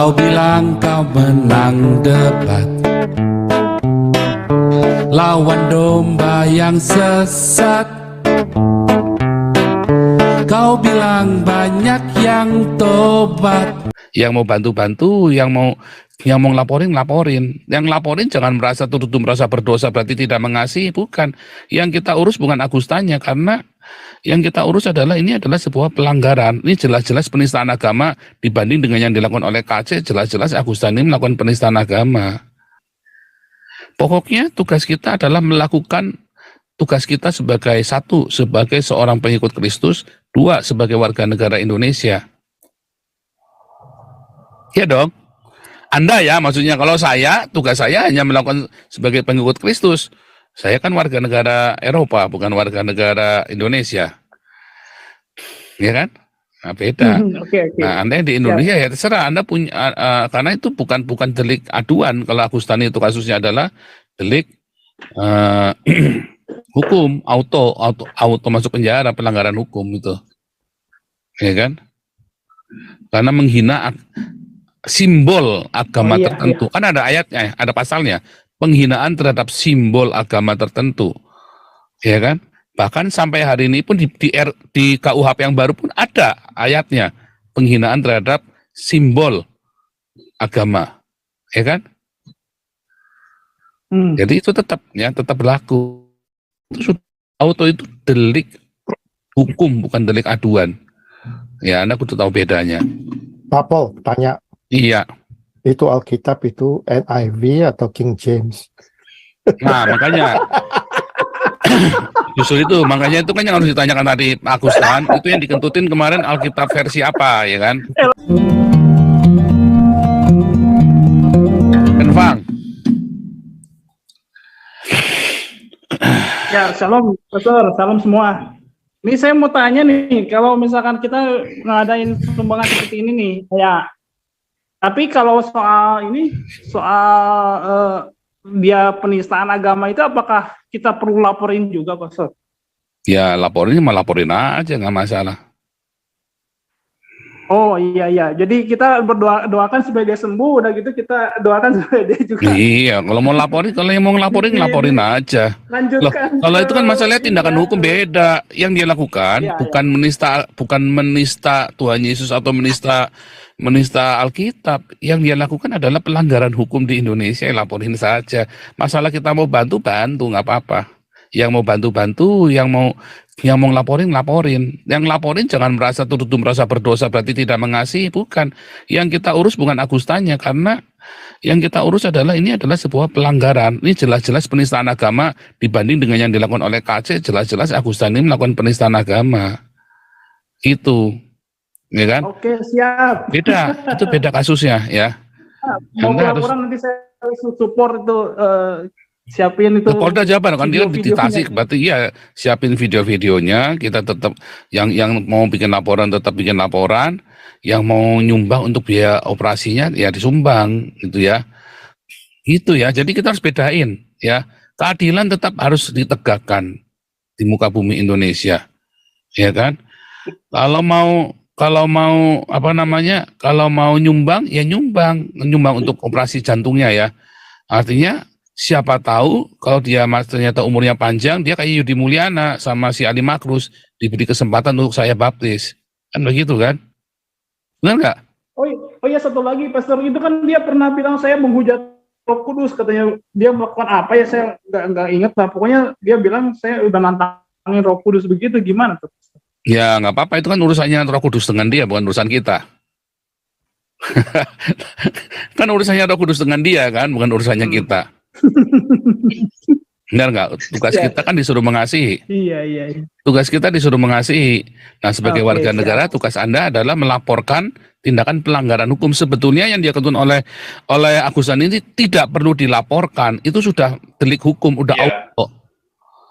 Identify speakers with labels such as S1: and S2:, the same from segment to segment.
S1: Kau bilang kau menang debat lawan domba yang sesat. Kau bilang banyak yang tobat. Yang mau bantu-bantu, yang mau ngelaporin, yang laporin jangan merasa merasa berdosa berarti tidak mengasihi, bukan. Yang kita urus bukan Agustanya, karena yang kita urus adalah ini adalah sebuah pelanggaran. Ini jelas-jelas penistaan agama dibanding dengan yang dilakukan oleh KC, jelas-jelas Agustani melakukan penistaan agama. Pokoknya tugas kita adalah melakukan tugas kita sebagai satu, sebagai seorang pengikut Kristus, dua, sebagai warga negara Indonesia. Ya dong. Anda ya, maksudnya kalau saya, tugas saya hanya melakukan sebagai pengikut Kristus. Saya kan warga negara Eropa, bukan warga negara Indonesia. Ya kan? Nah, beda.
S2: Okay.
S1: Nah, Anda yang di Indonesia ya terserah. Anda punya, karena itu bukan delik aduan. Kalau Agustani itu kasusnya adalah delik hukum, auto masuk penjara, pelanggaran hukum itu. Ya kan? Karena menghina simbol agama tertentu. Kan ada ayatnya, ada pasalnya. Penghinaan terhadap simbol agama tertentu. Ya kan? Bahkan sampai hari ini pun di KUHP yang baru pun ada ayatnya. Penghinaan terhadap simbol agama. Ya kan? Jadi itu tetap berlaku. Itu auto itu delik hukum, bukan delik aduan. Ya, Anda kudu tahu bedanya.
S3: Pak Pol, tanya.
S1: Iya.
S3: Itu Alkitab itu NIV atau King James?
S1: Nah, makanya justru itu, makanya itu kan yang harus ditanyakan tadi Pak Agustan, itu yang dikentutin kemarin Alkitab versi apa, ya kan? Kenfang.
S2: Ya, shalom, Pastor, salam semua. Ini saya mau tanya nih, kalau misalkan kita ngadain sumbangan seperti ini nih, ya. Tapi kalau soal dia penistaan agama itu, apakah kita perlu laporin juga, Pastor?
S1: Ya, laporin aja, nggak masalah.
S2: Oh iya, jadi kita doakan supaya dia sembuh, udah gitu kita doakan supaya dia juga.
S1: Iya, kalau yang mau ngelaporin aja.
S2: Lanjutkan.
S1: Loh, kalau itu kan masalahnya tindakan hukum beda. Yang dia lakukan bukan menista Tuhan Yesus atau menista Alkitab. Yang dia lakukan adalah pelanggaran hukum di Indonesia, laporin saja. Masalah kita mau bantu nggak apa-apa. Yang mau bantu, yang mau ngelaporin. Yang laporin jangan merasa merasa berdosa berarti tidak mengasihi, bukan. Yang kita urus bukan Agustanya, karena yang kita urus adalah ini adalah sebuah pelanggaran. Ini jelas-jelas penistaan agama dibanding dengan yang dilakukan oleh KC, jelas-jelas Agustani melakukan penistaan agama. Itu. Ya kan?
S2: Oke, siap.
S1: Itu beda kasusnya ya.
S2: Mau laporan nanti saya support itu, siapin itu.
S1: Polda Jabar kan dia di Tasik, berarti iya siapin video-videonya, kita tetap yang mau bikin laporan tetap bikin laporan, yang mau nyumbang untuk biaya operasinya ya disumbang gitu ya. Gitu ya. Jadi kita harus bedain ya. Keadilan tetap harus ditegakkan di muka bumi Indonesia. Ya kan? Kalau mau nyumbang ya nyumbang untuk operasi jantungnya ya. Artinya siapa tahu kalau dia ternyata umurnya panjang, dia kayak Yudi Mulyana sama si Ali Makrus diberi kesempatan untuk saya baptis. Kan begitu kan? Benar nggak?
S2: Oh iya, satu lagi, Pastor, itu kan dia pernah bilang saya menghujat Roh Kudus, katanya dia melakukan apa ya, saya nggak ingat lah. Pokoknya dia bilang saya udah nantangin Roh Kudus, begitu, gimana tuh?
S1: Ya nggak apa-apa, itu kan urusannya Roh Kudus dengan dia, bukan urusan kita. Kan urusannya Roh Kudus dengan dia kan, bukan urusannya kita. Benar nggak? Tugas kita kan disuruh mengasihi.
S2: Iya.
S1: Tugas kita disuruh mengasihi. Nah, sebagai warga negara, tugas Anda adalah melaporkan tindakan pelanggaran hukum. Sebetulnya yang dilakukan oleh Agustan ini tidak perlu dilaporkan. Itu sudah delik hukum, udah auto.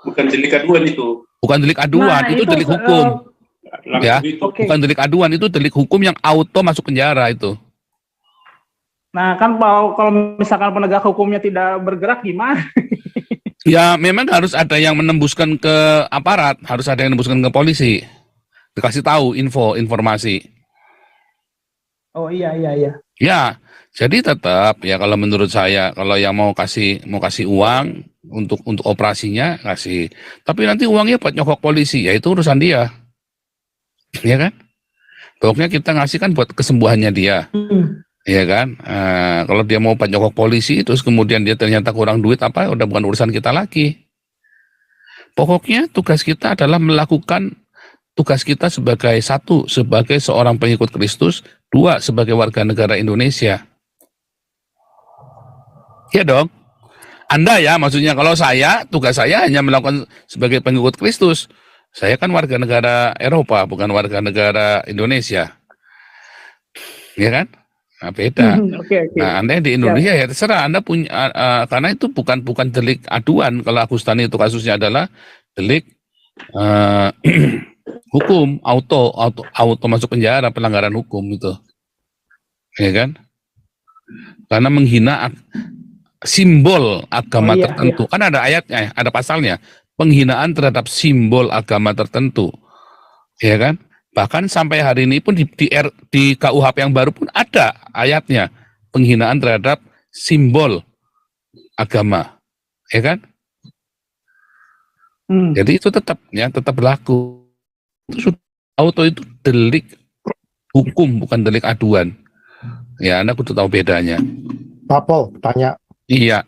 S4: Bukan delik aduan itu.
S1: Bukan delik aduan, itu delik hukum. Ya, bukan delik aduan, itu delik hukum yang auto masuk penjara itu.
S2: Nah, kan kalau misalkan penegak hukumnya tidak bergerak, gimana?
S1: Ya, memang harus ada yang menembuskan ke aparat, harus ada yang menembuskan ke polisi. Dikasih tahu informasi.
S2: Oh iya.
S1: Ya, jadi tetap ya kalau menurut saya kalau yang mau kasih uang untuk operasinya kasih. Tapi nanti uangnya buat nyokok polisi, ya itu urusan dia, ya kan? Pokoknya kita ngasih kan buat kesembuhannya dia, ya kan? Kalau dia mau buat nyokok polisi terus kemudian dia ternyata kurang duit apa, udah bukan urusan kita lagi. Pokoknya tugas kita adalah melakukan tugas kita sebagai satu, sebagai seorang pengikut Kristus, dua, sebagai warga negara Indonesia. Ya dong. Anda ya, maksudnya kalau saya, tugas saya hanya melakukan sebagai pengikut Kristus. Saya kan warga negara Eropa, bukan warga negara Indonesia. Ya kan? Nah, beda.
S2: Oke.
S1: Nah, Anda yang di Indonesia ya terserah. Anda punya, karena itu bukan delik aduan. Kalau Agustani itu kasusnya adalah delik hukum, auto masuk penjara, pelanggaran hukum itu. Ya kan? Karena menghina simbol agama tertentu. Kan ada ayatnya, ada pasalnya. Penghinaan terhadap simbol agama tertentu. Ya kan? Bahkan sampai hari ini pun di KUHP yang baru pun ada ayatnya. Penghinaan terhadap simbol agama. Ya kan? Jadi itu tetap berlaku. Itu auto itu delik hukum, bukan delik aduan. Ya, Anda kudu tahu bedanya.
S3: Pak Pol, tanya,
S1: Iya.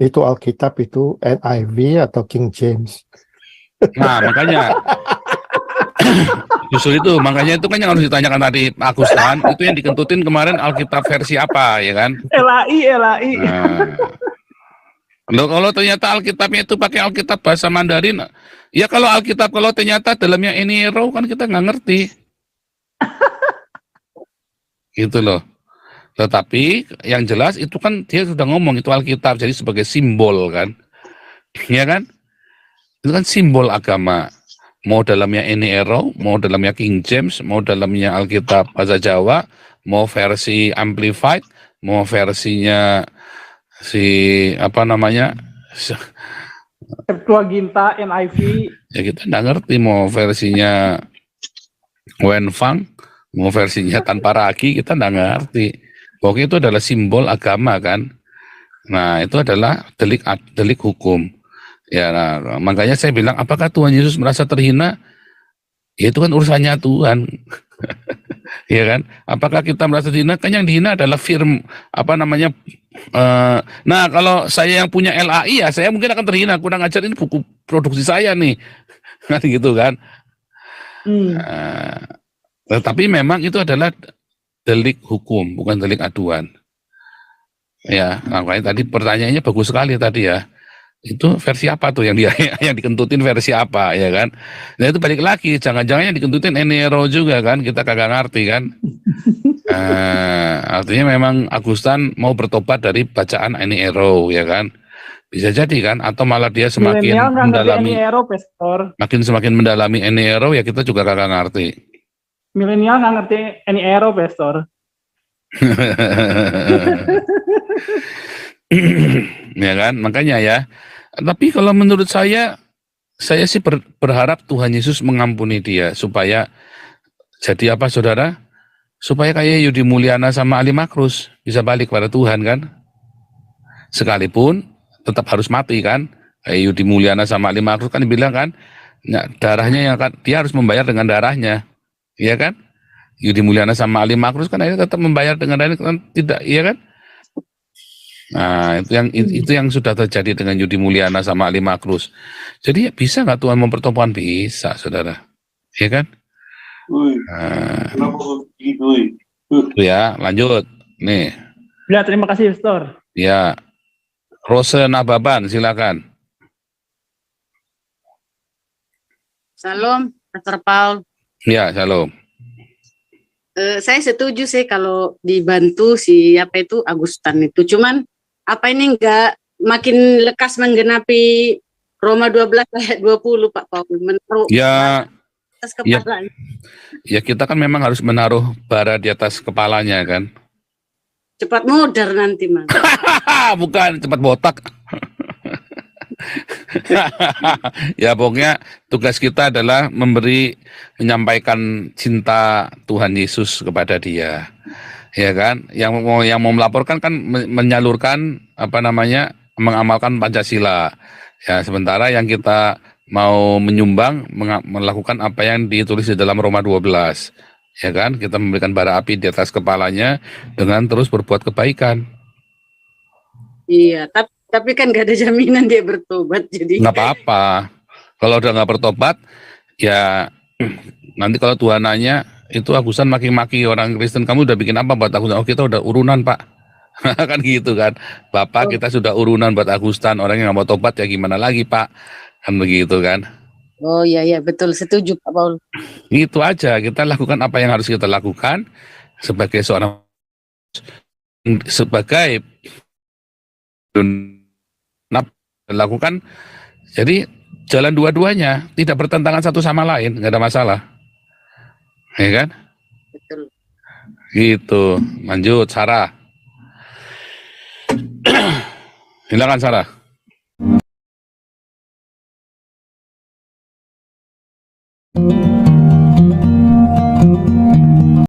S3: itu Alkitab itu NIV atau King James?
S1: Nah, makanya justru itu, makanya itu kan yang harus ditanyakan tadi Pak Agustan, itu yang dikentutin kemarin Alkitab versi apa, ya kan?
S2: LAI.
S1: Nah, loh, kalau ternyata Alkitabnya itu pakai Alkitab bahasa Mandarin, ya kalau ternyata dalamnya ini error kan kita nggak ngerti. Gitu loh. Tetapi yang jelas itu kan dia sudah ngomong itu Alkitab jadi sebagai simbol kan. Ya kan? Itu kan simbol agama. Mau dalamnya NERO, mau dalamnya King James, mau dalamnya Alkitab bahasa Jawa, mau versi Amplified, mau versinya
S2: Septuaginta, NIV.
S1: Ya kita nggak ngerti mau versinya Wenfang, mau versinya tanpa ragi, kita nggak ngerti. Pokoknya itu adalah simbol agama kan. Nah itu adalah delik hukum. Ya, nah, makanya saya bilang, apakah Tuhan Yesus merasa terhina? Ya itu kan urusannya Tuhan. Ya kan? Apakah kita merasa terhina? Kan yang dihina adalah nah kalau saya yang punya LAI ya, saya mungkin akan terhina. Kurang ajar, ini buku produksi saya nih. Kan gitu kan. Tetapi memang itu adalah delik hukum, bukan delik aduan. Ya, makanya tadi pertanyaannya bagus sekali tadi ya. Itu versi apa tuh yang yang dikentutin versi apa ya kan? Nah itu balik lagi, jangan-jangan yang dikentutin NERO juga kan, kita kagak ngerti kan? Artinya memang Agustan mau bertobat dari bacaan NERO ya kan? Bisa jadi kan? Atau malah dia semakin mendalami semakin mendalami NERO ya kita juga kagak ngerti.
S2: Milenial nggak ngerti NERO, Pastor.
S1: Ya kan, makanya ya. Tapi kalau menurut saya sih berharap Tuhan Yesus mengampuni dia supaya jadi apa, saudara? Supaya kayak Yudi Mulyana sama Ali Makrus bisa balik pada Tuhan kan? Sekalipun tetap harus mati kan? Kayak Yudi Mulyana sama Ali Makrus kan dibilang kan, nah, darahnya yang akan dia harus membayar dengan darahnya, iya kan? Yudi Mulyana sama Ali Makrus kan akhirnya tetap membayar dengan darahnya kan, tidak, iya kan? Nah, itu yang sudah terjadi dengan Yudi Mulyana sama Ali Makrus. Jadi ya bisa nggak Tuhan mempertemukan? Bisa, saudara. Ya kan? Ya, lanjut. Nih.
S2: Ya, terima kasih, Pastor.
S1: Ya, Rose Nababan, silakan.
S5: Salam, Pastor Paul.
S1: Ya, shalom.
S5: Saya setuju sih kalau dibantu si Agustan itu. Cuman apa ini enggak makin lekas menggenapi Roma 12 ayat 20 Pak Paul, menaruh atas kepalanya.
S1: Ya kita kan memang harus menaruh bara di atas kepalanya kan.
S5: Cepat modar nanti Mas.
S1: Bukan cepat botak. Ya pokoknya tugas kita adalah menyampaikan cinta Tuhan Yesus kepada dia. ya kan? Yang mau melaporkan kan menyalurkan apa namanya, mengamalkan Pancasila. Ya, sementara yang kita mau menyumbang melakukan apa yang ditulis di dalam Roma 12. Ya kan? Kita memberikan bara api di atas kepalanya dengan terus berbuat kebaikan.
S5: Iya, tapi kan gak ada jaminan dia bertobat, jadi
S1: Nggak apa-apa. Kalau udah nggak bertobat, ya nanti kalau Tuhan nanya, itu Agusan maki-maki orang Kristen, kamu udah bikin apa buat Agusan? Oh, kita udah urunan, Pak. Kan gitu kan. Bapak, kita sudah urunan buat Agustan. Orang yang nggak mau tobat ya gimana lagi, Pak? Kan begitu kan.
S5: oh iya betul, setuju Pak Paul.
S1: Gitu aja, kita lakukan apa yang harus kita lakukan sebagai seorang, sebagai lakukan. Jadi jalan dua-duanya, tidak bertentangan satu sama lain, nggak ada masalah. Ya kan?
S5: Betul.
S1: Gitu. Lanjut, Sarah. Silakan, Sarah.